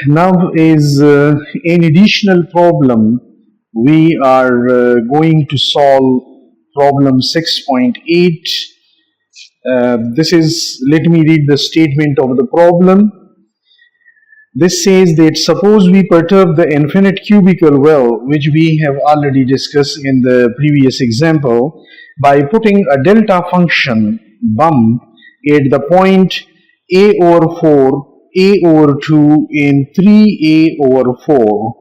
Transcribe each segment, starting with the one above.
Now is an additional problem. We are going to solve problem 6.8. This is, let me read the statement of the problem. This says that suppose we perturb the infinite cubical well, which we have already discussed in the previous example, by putting a delta function bum at the point a over 4, a over 2 in 3a over 4.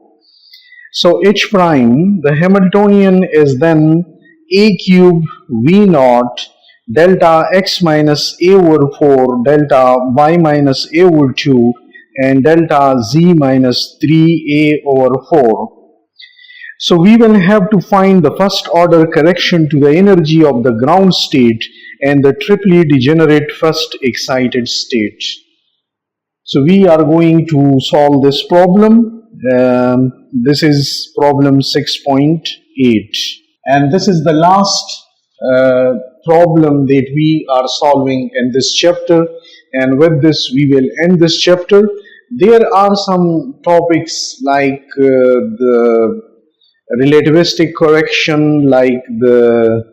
So h prime, the Hamiltonian is then a cube v naught delta x minus a over 4 delta y minus a over 2 and delta z minus 3a over 4. So we will have to find the first order correction to the energy of the ground state and the triply degenerate first excited state. So we are going to solve this problem. This is problem 6.8, and this is the last problem that we are solving in this chapter, and with this we will end this chapter. There are some topics like the relativistic correction, like the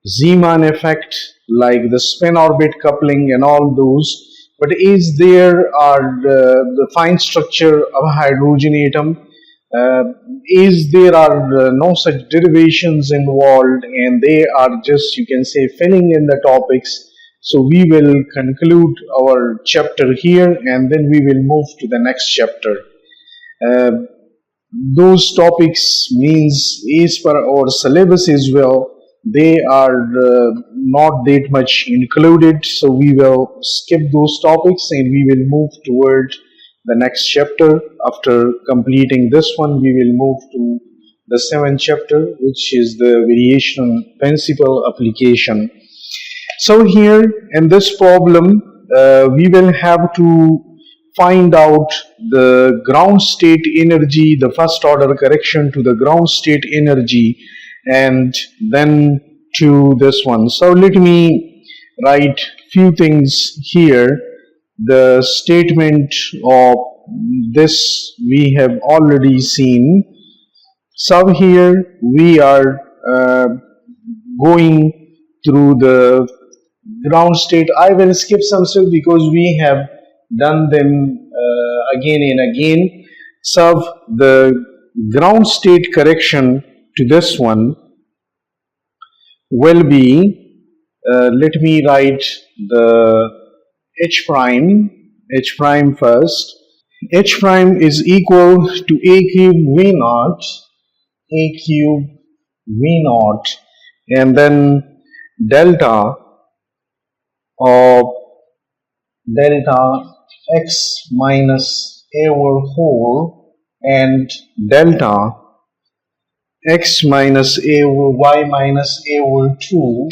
Zeeman effect, like the spin orbit coupling and all those. But is there are the fine structure of a hydrogen atom, is there are no such derivations involved, and they are just, you can say, filling in the topics. So we will conclude our chapter here, and then we will move to the next chapter. Those topics means, as per our syllabus as well, they are not that much included, so we will skip those topics and we will move toward the next chapter. After completing this one, we will move to the 7th chapter, which is the variation principle application. So here in this problem, we will have to find out the ground state energy, the first order correction to the ground state energy, and then to this one. So let me write few things here. The statement of this we have already seen. So here we are going through the ground state. I will skip some stuff because we have done them again and again. So the ground state correction to this one will be, let me write the h prime first. H prime is equal to a cube v naught, and then delta of delta x minus a over 4 and delta x minus a over y minus a over 2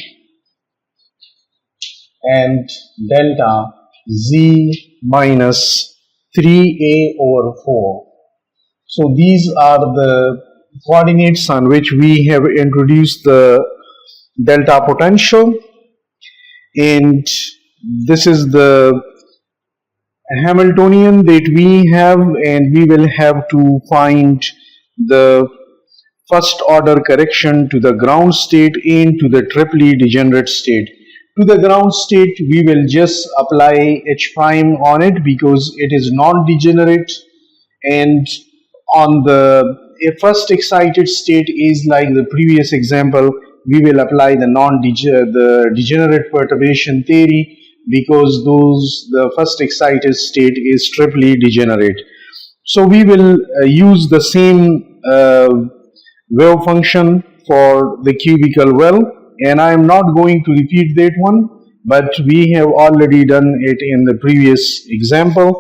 and delta z minus 3a over 4. So these are the coordinates on which we have introduced the delta potential, and this is the Hamiltonian that we have, and we will have to find the first order correction to the ground state and to the triply degenerate state. To the ground state, we will just apply h prime on it because it is non-degenerate, and on the first excited state is like the previous example, we will apply the degenerate perturbation theory, because the first excited state is triply degenerate. So we will use the same wave function for the cubical well, and I am not going to repeat that one, but we have already done it in the previous example,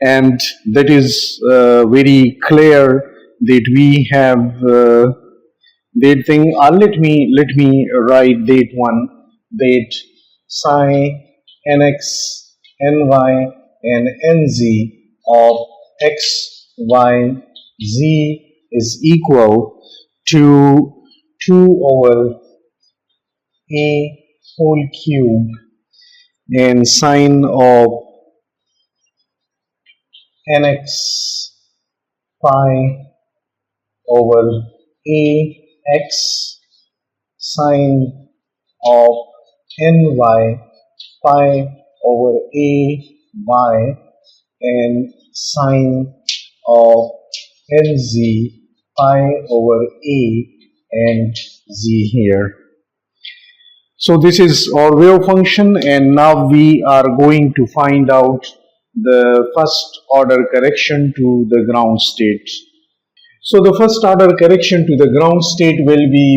and that is very clear that we have that thing. Let me write that one, that psi nx, ny, and nz of x, y, z is equal to 2 over a whole cube and sine of nx pi over a x sine of ny pi over a y and sine of nz pi over a and z here. So this is our wave function, and now we are going to find out the first order correction to the ground state. So the first order correction to the ground state will be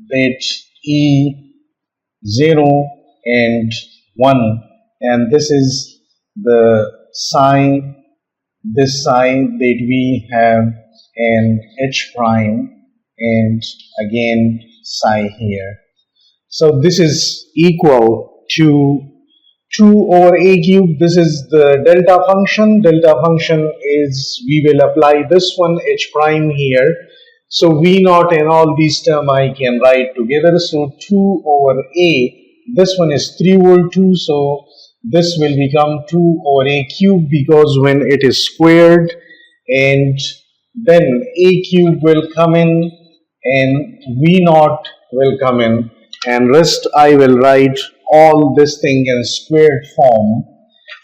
that E0 and 1, and this is the psi, this psi that we have, and H prime, and again psi here. So this is equal to 2 over a cube. This is the delta function. Delta function is, we will apply this one H prime here. So V naught and all these terms I can write together. So 2 over a, this one is 3 over 2. So this will become 2 over a cube, because when it is squared, and then a cube will come in and V naught will come in, and rest I will write all this thing in squared form.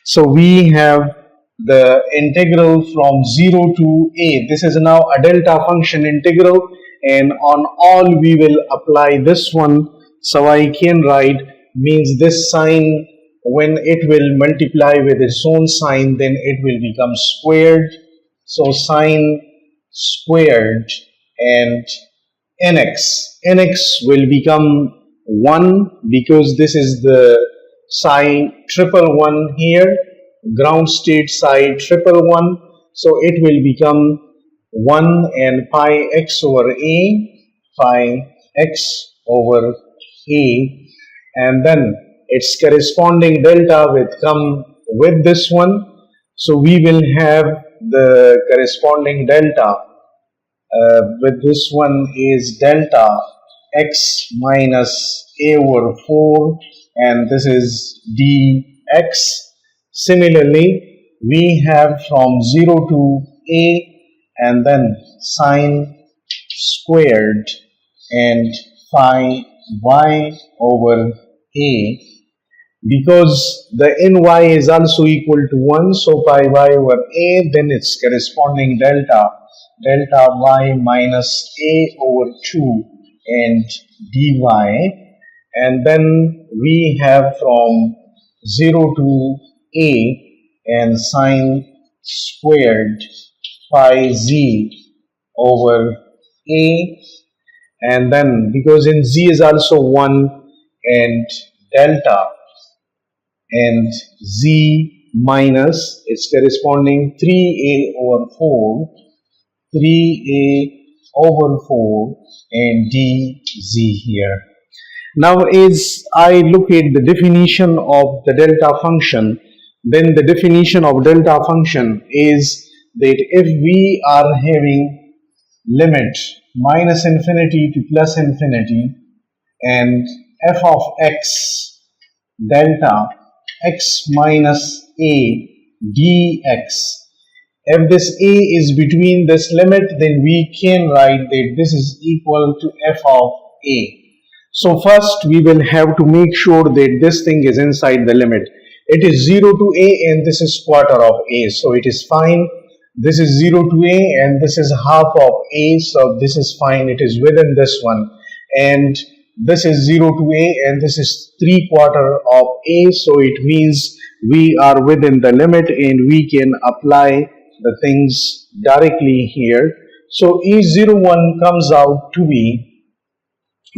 So we have the integral from 0 to a. This is now a delta function integral, and on all we will apply this one. So I can write, means this sign, when it will multiply with its own sign, then it will become squared. So sine squared, and nx will become 1, because this is the psi triple 1 here, ground state psi triple 1. So it will become 1 and pi x over a, pi x over a, and then its corresponding delta will come with this one. So we will have the corresponding delta with this one is delta x minus a over 4, and this is dx. Similarly, we have from 0 to a, and then sine squared and phi y over a, because the ny is also equal to 1, so pi y over a, then its corresponding delta y minus a over 2 and dy, and then we have from 0 to a and sine squared phi z over a, and then because in z is also 1 and delta, and z minus its corresponding 3a over 4, 3a over 4 and dz here. Now as I look at the definition of the delta function, then the definition of delta function is that if we are having limit minus infinity to plus infinity, and f of x delta x minus a dx, if this a is between this limit, then we can write that this is equal to f of a. So first we will have to make sure that this thing is inside the limit. It is 0 to a and this is quarter of a, so it is fine. This is 0 to a and this is half of a, so this is fine, it is within this one. And this is 0 to a and this is 3/4 of a, so it means we are within the limit and we can apply the things directly here. So E01 comes out to be,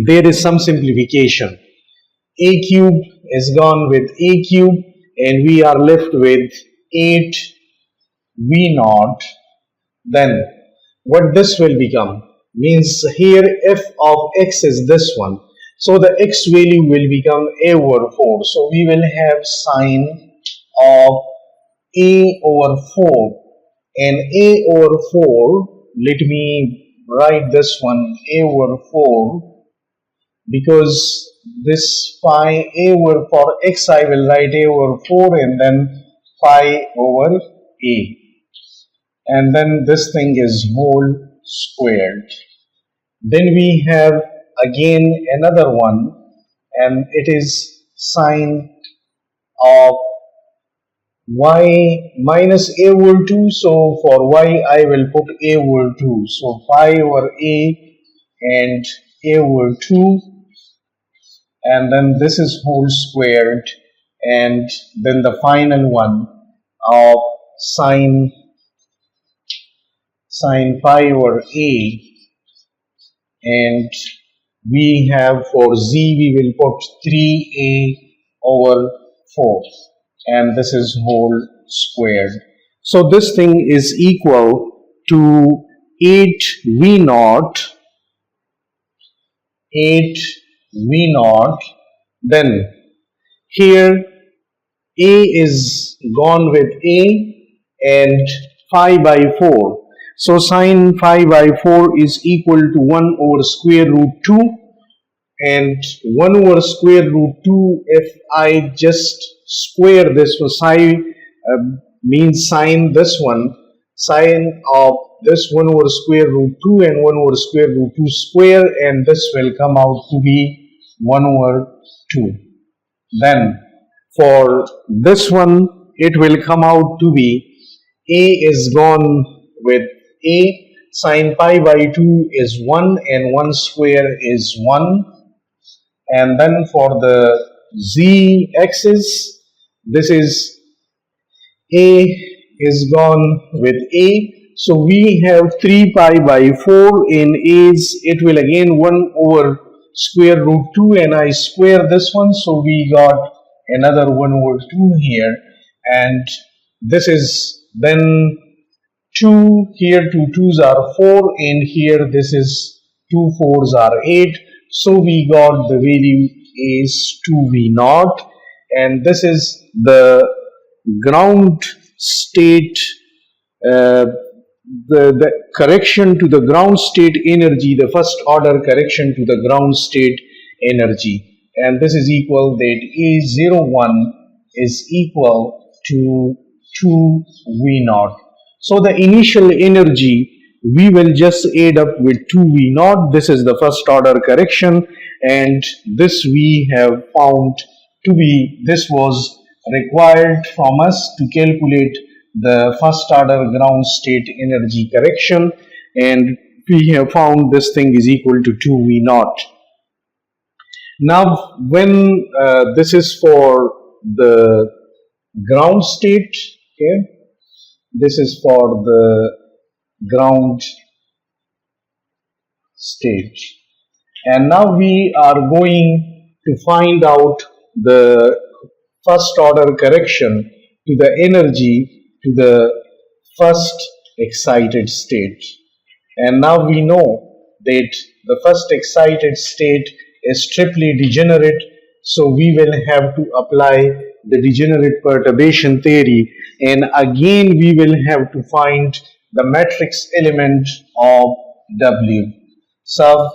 there is some simplification. A cube is gone with a cube and we are left with 8 v naught. Then what this will become means here f of x is this one, so the x value will become a over 4. So we will have sine of a over 4, and a over 4, let me write this one a over 4, because this phi a over, for x I will write a over 4 and then phi over a. and then this thing is whole squared. Then we have again another one, and it is sine of y minus a over 2. So for y I will put a over 2. So phi over a and a over 2, and then this is whole squared, and then the final one of sine phi over a, and we have for z we will put 3a over 4, and this is whole squared. So this thing is equal to 8v naught, then here a is gone with a and phi by 4. So sine phi by 4 is equal to 1 over square root 2, and 1 over square root 2, if I just square this, so psi means sine this one, sine of this 1 over square root 2 and 1 over square root 2 square, and this will come out to be 1 over 2. Then for this one it will come out to be a is gone with a, sine pi by 2 is 1 and 1 square is 1, and then for the z axis, this is a is gone with a, so we have 3 pi by 4 in a's, it will again 1 over square root 2, and I square this one, so we got another 1 over 2 here, and this is then 2, here 2 2's are 4, and here this is 2 4's are 8, so we got the value is 2v naught, and this is the ground state, the correction to the ground state energy, the first order correction to the ground state energy, and this is equal that A01 is equal to 2v naught. So the initial energy we will just add up with 2v naught. This is the first order correction, and this we have found to be, this was required from us to calculate the first order ground state energy correction, and we have found this thing is equal to 2v naught. Now when this is for the ground state, okay, this is for the ground state, and now we are going to find out the first order correction to the energy to the first excited state, and now we know that the first excited state is triply degenerate, so we will have to apply the degenerate perturbation theory, and again we will have to find the matrix element of W. So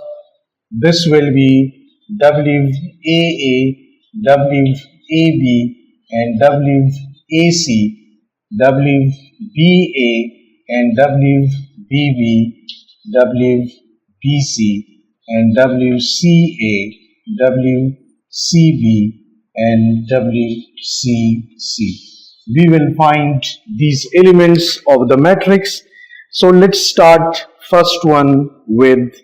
this will be WAA, WAB, and WAC, WBA, and WBB, WBC, and WCA, WCB, and WCC. We will find these elements of the matrix. So let's start first one with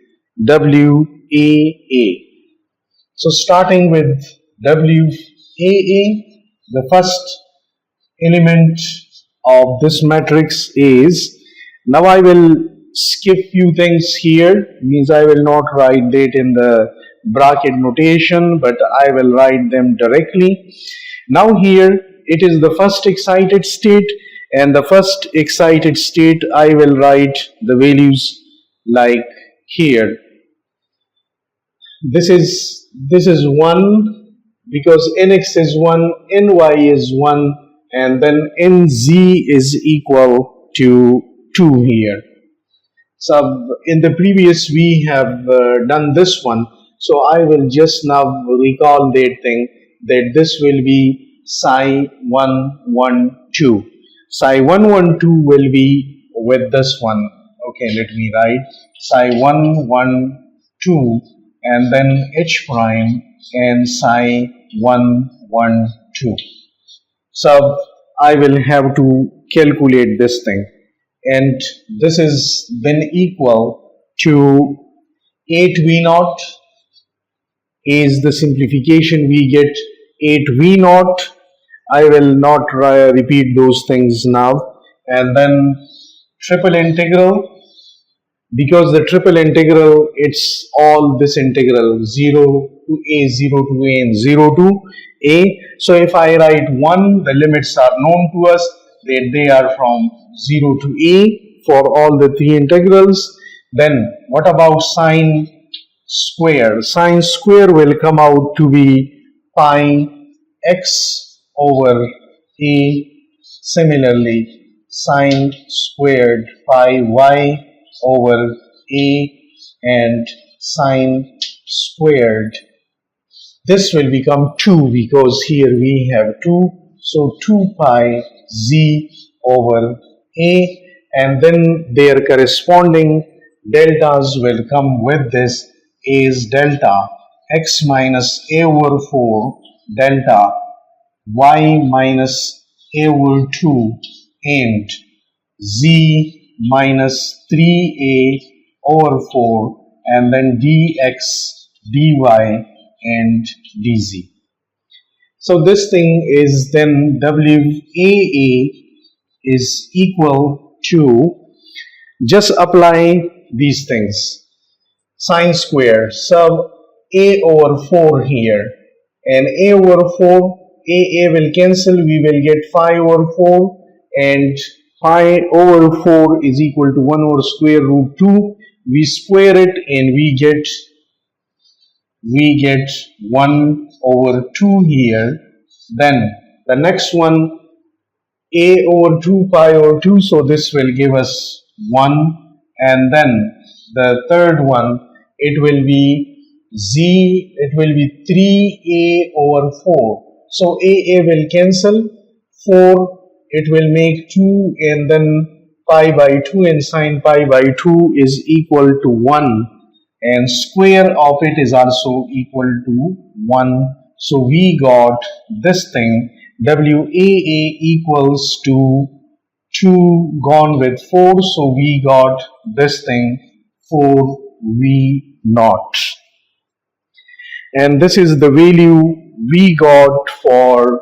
WAA. So starting with WAA, the first element of this matrix is, now I will skip few things here, means I will not write that in the bracket notation, but I will write them directly. Now here it is the first excited state, and the first excited state I will write the values like here. This is 1 because nx is 1, ny is 1, and then nz is equal to 2 here. So in the previous we have done this one, so I will just now recall that thing, that this will be psi 112. Psi 112 will be with this one. Okay, let me write psi 1, 1, 2, and then h prime and psi 1, 1, 2. So I will have to calculate this thing, and this is then equal to 8v naught is the simplification. We get 8v naught. I will not repeat those things now. And then triple integral, because the triple integral, it's all this integral 0 to a, 0 to a, and 0 to a. So if I write 1, the limits are known to us, that they are from 0 to a for all the three integrals. Then what about sine square? Sine square will come out to be pi x over a. Similarly, sine squared pi y over a, and sine squared, this will become 2 because here we have 2, so 2 pi z over a, and then their corresponding deltas will come with this. A is delta x minus a over 4 delta y minus a over 2 and z minus 3a over 4, and then dx, dy, and dz. So this thing is then WAA is equal to, just apply these things. Sine square, sub a over 4 here, and a over 4, a will cancel, we will get 5 over 4, and pi over 4 is equal to 1 over square root 2. We square it and we get 1 over 2 here. Then the next one, a over 2 pi over 2, so this will give us 1, and then the third one, it will be z, it will be 3a over 4. So a will cancel, 4 it will make 2, and then pi by 2, and sine pi by 2 is equal to 1, and square of it is also equal to 1. So we got this thing, WAA equals to 2 gone with 4, so we got this thing 4v naught, and this is the value we got for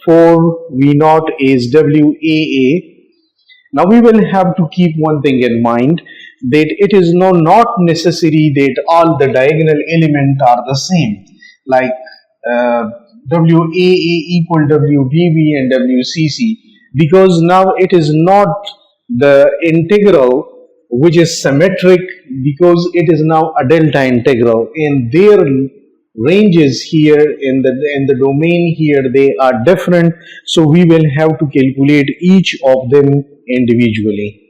4v naught is WAA. Now we will have to keep one thing in mind, that it is not necessary that all the diagonal elements are the same, like WAA equal WBB and WCC, because now it is not the integral which is symmetric, because it is now a delta integral, and their ranges here in the domain here, they are different, so we will have to calculate each of them individually.